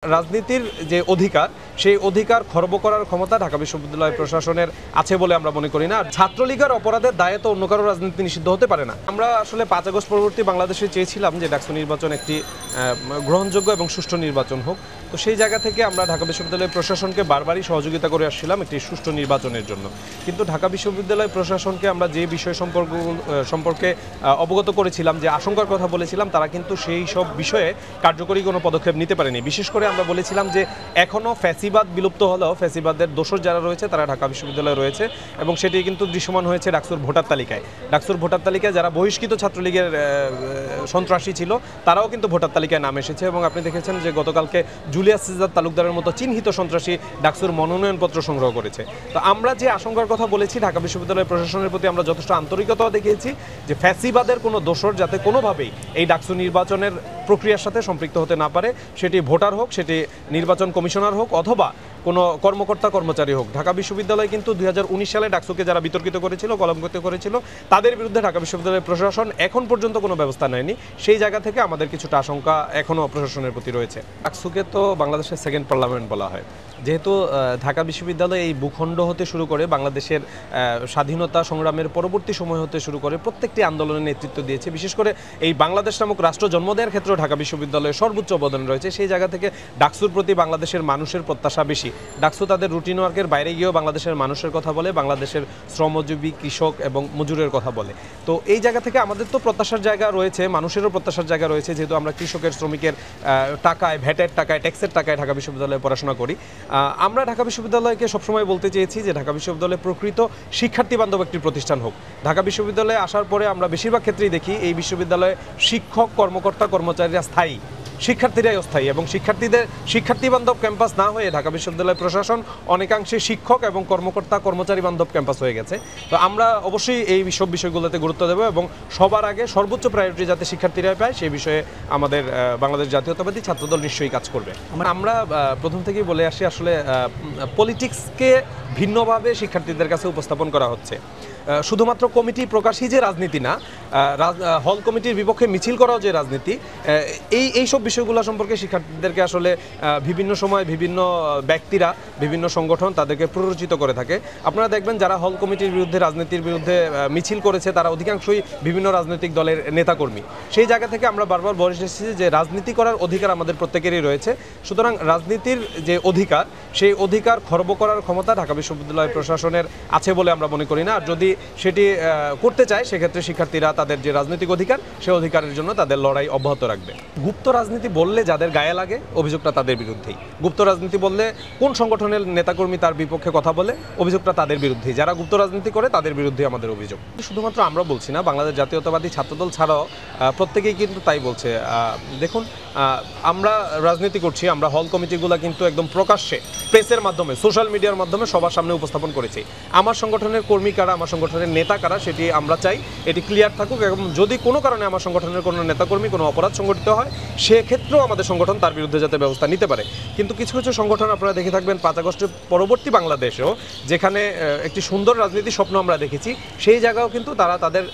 রাজনীতির যে অধিকার সেই অধিকার খর্ব করার ক্ষমতা ঢাকা বিশ্ববিদ্যালয় প্রশাসনের আছে বলে আমরা মনে করি না। ছাত্রলীগের অপরাধের দায়ে তো অন্য কারো রাজনীতি নিষিদ্ধ হতে পারে না। আমরা আসলে 5 আগস্ট পরবর্তী বাংলাদেশে চেয়েছিলাম যে ডাকসু নির্বাচন একটি গ্রহণযোগ্য এবং সুষ্ঠু নির্বাচন হোক। তো সেই জায়গা থেকে আমরা ঢাকা বিশ্ববিদ্যালয় প্রশাসনকে বারবারই সহযোগিতা করে আসছিলাম একটি সুষ্ঠু নির্বাচনের জন্য। কিন্তু ঢাকা বিশ্ববিদ্যালয় প্রশাসনকে আমরা যে বিষয় সম্পর্কে অবগত করেছিলাম, যে আশঙ্কার কথা বলেছিলাম, তারা কিন্তু সেই সব বিষয়ে কার্যকরী কোনো পদক্ষেপ নিতে পারেনি। বিশেষ করে আমরা বলেছিলাম যে এখনও ফ্যাসিবাদ বিলুপ্ত হলেও ফ্যাসিবাদের দোষর যারা রয়েছে তারা ঢাকা বিশ্ববিদ্যালয়ে রয়েছে, এবং সেটি কিন্তু দৃশ্যমান হয়েছে ডাকসুর ভোটার তালিকায়। ডাকসুর ভোটার তালিকায় যারা বহিষ্কৃত ছাত্রলীগের সন্ত্রাসী ছিল তারাও কিন্তু ভোটার তালিকায় নাম এসেছে, এবং আপনি দেখেছেন যে গতকালকে জুলিয়াস সিজার তালুকদারের মতো চিহ্নিত সন্ত্রাসী ডাকসুর মনোনয়নপত্র সংগ্রহ করেছে। তো আমরা যে আশঙ্কার কথা বলেছি, ঢাকা বিশ্ববিদ্যালয় প্রশাসনের প্রতি আমরা যথেষ্ট আন্তরিকতাও দেখিয়েছি যে ফ্যাসিবাদের কোনো দোষর যাতে কোনোভাবেই এই ডাকসু নির্বাচনের প্রক্রিয়ার সাথে সম্পৃক্ত হতে না পারে, সেটি ভোটার হোক, সেটি নির্বাচন কমিশনার হোক, অথবা কোনো কর্মকর্তা কর্মচারী হোক। ঢাকা বিশ্ববিদ্যালয় কিন্তু 2019 সালে ডাকসুকে যারা বিতর্কিত করেছিল, কলঙ্কিত করেছিল, তাদের বিরুদ্ধে ঢাকা বিশ্ববিদ্যালয়ের প্রশাসন এখন পর্যন্ত কোনো ব্যবস্থা নেয়নি। সেই জায়গা থেকে আমাদের কিছুটা আশঙ্কা এখনও প্রশাসনের প্রতি রয়েছে। ডাকসুকে তো বাংলাদেশের সেকেন্ড পার্লামেন্ট বলা হয়, যেহেতু ঢাকা বিশ্ববিদ্যালয় এই ভূখণ্ড হতে শুরু করে বাংলাদেশের স্বাধীনতা সংগ্রামের পরবর্তী সময় হতে শুরু করে প্রত্যেকটি আন্দোলনের নেতৃত্ব দিয়েছে। বিশেষ করে এই বাংলাদেশ নামক রাষ্ট্র জন্ম দেওয়ার ক্ষেত্রে ঢাকা বিশ্ববিদ্যালয়ের সর্বোচ্চ অবদান রয়েছে। সেই জায়গা থেকে ডাকসুর প্রতি বাংলাদেশের মানুষের প্রত্যাশা বেশি। ডাকসু তাদের রুটিন ওয়ার্কের বাইরে গিয়েও বাংলাদেশের মানুষের কথা বলে, বাংলাদেশের শ্রমজীবী, কৃষক এবং মজুরের কথা বলে। তো এই জায়গা থেকে আমাদের তো প্রত্যাশার জায়গা রয়েছে, মানুষেরও প্রত্যাশার জায়গা রয়েছে, যেহেতু আমরা কৃষকের, শ্রমিকের টাকায়, ভ্যাটের টাকায়, ট্যাক্সের টাকায় ঢাকা বিশ্ববিদ্যালয়ে পড়াশোনা করি। আমরা ঢাকা বিশ্ববিদ্যালয়কে সবসময় বলতে চেয়েছি যে ঢাকা বিশ্ববিদ্যালয় প্রকৃত শিক্ষার্থী বান্ধব একটি প্রতিষ্ঠান হোক। ঢাকা বিশ্ববিদ্যালয়ে আসার পরে আমরা বেশিরভাগ ক্ষেত্রেই দেখি এই বিশ্ববিদ্যালয়ে শিক্ষক, কর্মকর্তা, কর্মচারীরা স্থায়ী, শিক্ষার্থীরাই অস্থায়ী, এবং শিক্ষার্থী বান্ধব ক্যাম্পাস না হয়ে ঢাকা বিশ্ববিদ্যালয় প্রশাসন অনেকাংশে শিক্ষক এবং কর্মকর্তা, কর্মচারী বান্ধব ক্যাম্পাস হয়ে গেছে। তো আমরা অবশ্যই এই সব বিষয়গুলোতে গুরুত্ব দেব, এবং সবার আগে সর্বোচ্চ প্রায়োরিটি যাতে শিক্ষার্থীরা পায় সেই বিষয়ে আমাদের বাংলাদেশ জাতীয়তাবাদী ছাত্রদল নিশ্চয়ই কাজ করবে। আমরা প্রথম থেকেই বলে আসি, আসলে পলিটিক্সকে ভিন্নভাবে শিক্ষার্থীদের কাছে উপস্থাপন করা হচ্ছে। শুধুমাত্র কমিটি প্রকাশই যে রাজনীতি না, হল কমিটির বিপক্ষে মিছিল করাও যে রাজনীতি, এই সব বিষয়গুলো সম্পর্কে শিক্ষার্থীদেরকে আসলে বিভিন্ন সময় বিভিন্ন ব্যক্তিরা, বিভিন্ন সংগঠন তাদেরকে প্ররোচিত করে থাকে। আপনারা দেখবেন যারা হল কমিটির বিরুদ্ধে, রাজনীতির বিরুদ্ধে মিছিল করেছে তারা অধিকাংশই বিভিন্ন রাজনৈতিক দলের নেতাকর্মী। সেই জায়গা থেকে আমরা বারবার বলে এসেছি যে রাজনীতি করার অধিকার আমাদের প্রত্যেকেরই রয়েছে। সুতরাং রাজনীতির যে অধিকার সেই অধিকার খর্ব করার ক্ষমতা ঢাকা বিশ্ববিদ্যালয় প্রশাসনের আছে বলে আমরা মনে করি না। আর যদি সেটি করতে চায় সেক্ষেত্রে শিক্ষার্থীরা তাদের যে রাজনৈতিক অধিকার সেই অধিকারের জন্য তাদের লড়াই অব্যাহত রাখবে। গুপ্ত রাজনীতি বললে যাদের গায়ে লাগে অভিযোগটা তাদের বিরুদ্ধেই। গুপ্ত রাজনীতি বললে কোন সংগঠনের নেতাকর্মী তার বিপক্ষে কথা বলে অভিযোগটা তাদের বিরুদ্ধেই। যারা গুপ্ত রাজনীতি করে তাদের বিরুদ্ধে আমাদের অভিযোগ। শুধুমাত্র আমরা বলছি না, বাংলাদেশ জাতীয়তাবাদী ছাত্রদল ছাড়াও প্রত্যেকেই কিন্তু তাই বলছে। দেখুন, আমরা রাজনীতি করছি, আমরা হল কমিটিগুলো কিন্তু একদম প্রকাশ্যে প্রেসের মাধ্যমে, সোশ্যাল মিডিয়ার মাধ্যমে সবার সামনে উপস্থাপন করেছি। আমার সংগঠনের কর্মী কারা, আমার সংগঠনের নেতা কারা, সেটি আমরা চাই এটি ক্লিয়ার থাকুক, এবং যদি কোনো কারণে আমার সংগঠনের কোনো নেতাকর্মী কোনো অপরাধ সংগঠিত হয় সেক্ষেত্রেও আমাদের সংগঠন তার বিরুদ্ধে যাতে ব্যবস্থা নিতে পারে। কিন্তু কিছু কিছু সংগঠন আপনারা দেখে থাকবেন 5 আগস্টের পরবর্তী বাংলাদেশেও যেখানে একটি সুন্দর রাজনীতি স্বপ্ন আমরা দেখেছি, সেই জায়গাও কিন্তু তারা তাদের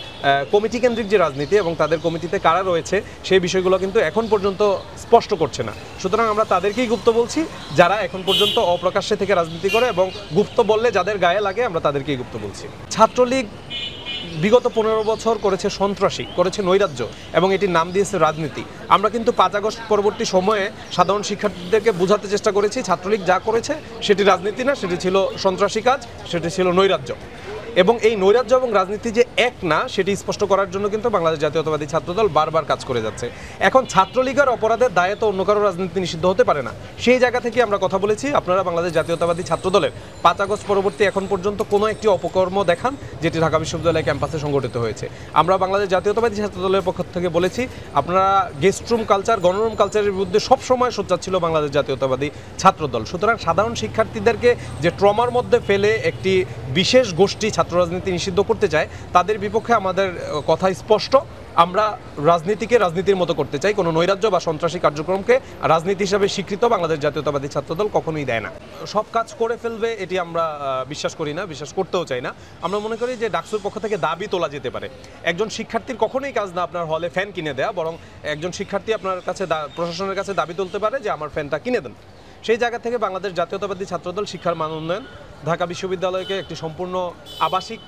কমিটি কেন্দ্রিক যে রাজনীতি এবং তাদের কমিটিতে কারা রয়েছে সেই বিষয়গুলো কিন্তু এখন পর্যন্ত স্পষ্ট করছে না। সুতরাং আমরা তাদেরকেই গুপ্ত বলছি যারা এখন পর্যন্ত অপ্রকাশ্যে থেকে রাজনীতি করে, এবং গুপ্ত বললে যাদের গায়ে লাগে আমরা তাদেরকেই গুপ্ত বলছি। ছাত্রলীগ বিগত 15 বছর করেছে সন্ত্রাসী, করেছে নৈরাজ্য, এবং এটির নাম দিয়েছে রাজনীতি। আমরা কিন্তু 5 আগস্ট পরবর্তী সময়ে সাধারণ শিক্ষার্থীদেরকে বোঝাতে চেষ্টা করেছি ছাত্রলীগ যা করেছে সেটি রাজনীতি না, সেটি ছিল সন্ত্রাসী কাজ, সেটি ছিল নৈরাজ্য। এবং এই নৈরাজ্য এবং রাজনীতি যে এক না সেটি স্পষ্ট করার জন্য কিন্তু বাংলাদেশ জাতীয়তাবাদী ছাত্রদল বারবার কাজ করে যাচ্ছে। এখন ছাত্রলীগের অপরাধের দায়ে তো অন্য কারো রাজনীতি নিষিদ্ধ হতে পারে না। সেই জায়গা থেকে আমরা কথা বলেছি, আপনারা বাংলাদেশ জাতীয়তাবাদী ছাত্রদলের 5 আগস্ট পরবর্তী এখন পর্যন্ত কোনো একটি অপকর্ম দেখান যেটি ঢাকা বিশ্ববিদ্যালয় ক্যাম্পাসে সংগঠিত হয়েছে। আমরা বাংলাদেশ জাতীয়তাবাদী ছাত্রদলের পক্ষ থেকে বলেছি, আপনারা গেস্ট রুম কালচার, গণরুম কালচারের বিরুদ্ধে সবসময় সোচ্চার ছিল বাংলাদেশ জাতীয়তাবাদী ছাত্রদল। সুতরাং সাধারণ শিক্ষার্থীদেরকে যে ট্রমার মধ্যে ফেলে একটি বিশেষ গোষ্ঠী ছাত্র রাজনীতি নিষিদ্ধ করতে চায় তাদের বিপক্ষে আমাদের কথা স্পষ্ট, আমরা রাজনীতিকে রাজনীতির মতো করতে চাই, কোনো নৈরাজ্য বা সন্ত্রাসী কার্যক্রমকে রাজনীতি হিসাবে স্বীকৃত বাংলাদেশ জাতীয়তাবাদী ছাত্রদল কখনোই দেয় না। সব কাজ করে ফেলবে এটি আমরা বিশ্বাস করি না, বিশ্বাস করতেও চাই না। আমরা মনে করি যে ডাকসুর পক্ষ থেকে দাবি তোলা যেতে পারে। একজন শিক্ষার্থীর কখনোই কাজ না আপনার হলে ফ্যান কিনে দেয়া, বরং একজন শিক্ষার্থী আপনার কাছে প্রশাসনের কাছে দাবি তুলতে পারে যে আমার ফ্যানটা কিনে দেন। সেই জায়গা থেকে বাংলাদেশ জাতীয়তাবাদী ছাত্রদল শিক্ষার মান উন্নয়ন, ঢাকা বিশ্ববিদ্যালয়কে একটি সম্পূর্ণ আবাসিক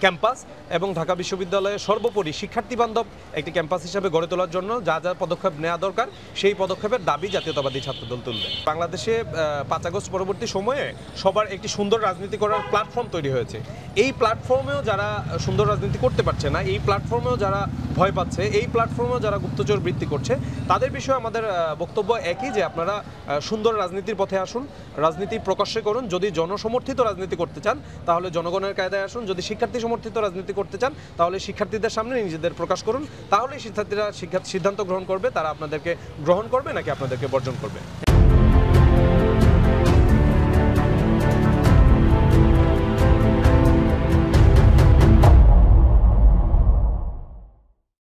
ক্যাম্পাস এবং ঢাকা বিশ্ববিদ্যালয়ে সর্বোপরি শিক্ষার্থী বান্ধব একটি ক্যাম্পাস হিসেবে গড়ে তোলার জন্য যা যা পদক্ষেপ নেওয়া দরকার সেই পদক্ষেপের দাবি জাতীয়তাবাদী ছাত্রদল তুলবে। বাংলাদেশে 5 আগস্ট পরবর্তী সময়ে সবার একটি সুন্দর রাজনীতি করার প্ল্যাটফর্ম তৈরি হয়েছে। এই প্ল্যাটফর্মেও যারা সুন্দর রাজনীতি করতে পারছে না, এই প্ল্যাটফর্মেও যারা ভয় পাচ্ছে, এই প্ল্যাটফর্মেও যারা গুপ্তচর বৃত্তি করছে, তাদের বিষয়ে আমাদের বক্তব্য একই যে আপনারা সুন্দর রাজনীতির পথে আসুন, রাজনীতি প্রকাশ্যে করুন। যদি জনসমর্থিত রাজনীতি করতে চান তাহলে জনগণের কায়দায় আসুন, যদি শিক্ষার্থী সমর্থিত রাজনীতি করতে চান তাহলে শিক্ষার্থীদের সামনে নিজেদের প্রকাশ করুন। তাহলেই শিক্ষার্থীরা সিদ্ধান্ত গ্রহণ করবে তারা আপনাদেরকে গ্রহণ করবে নাকি আপনাদেরকে বর্জন করবে।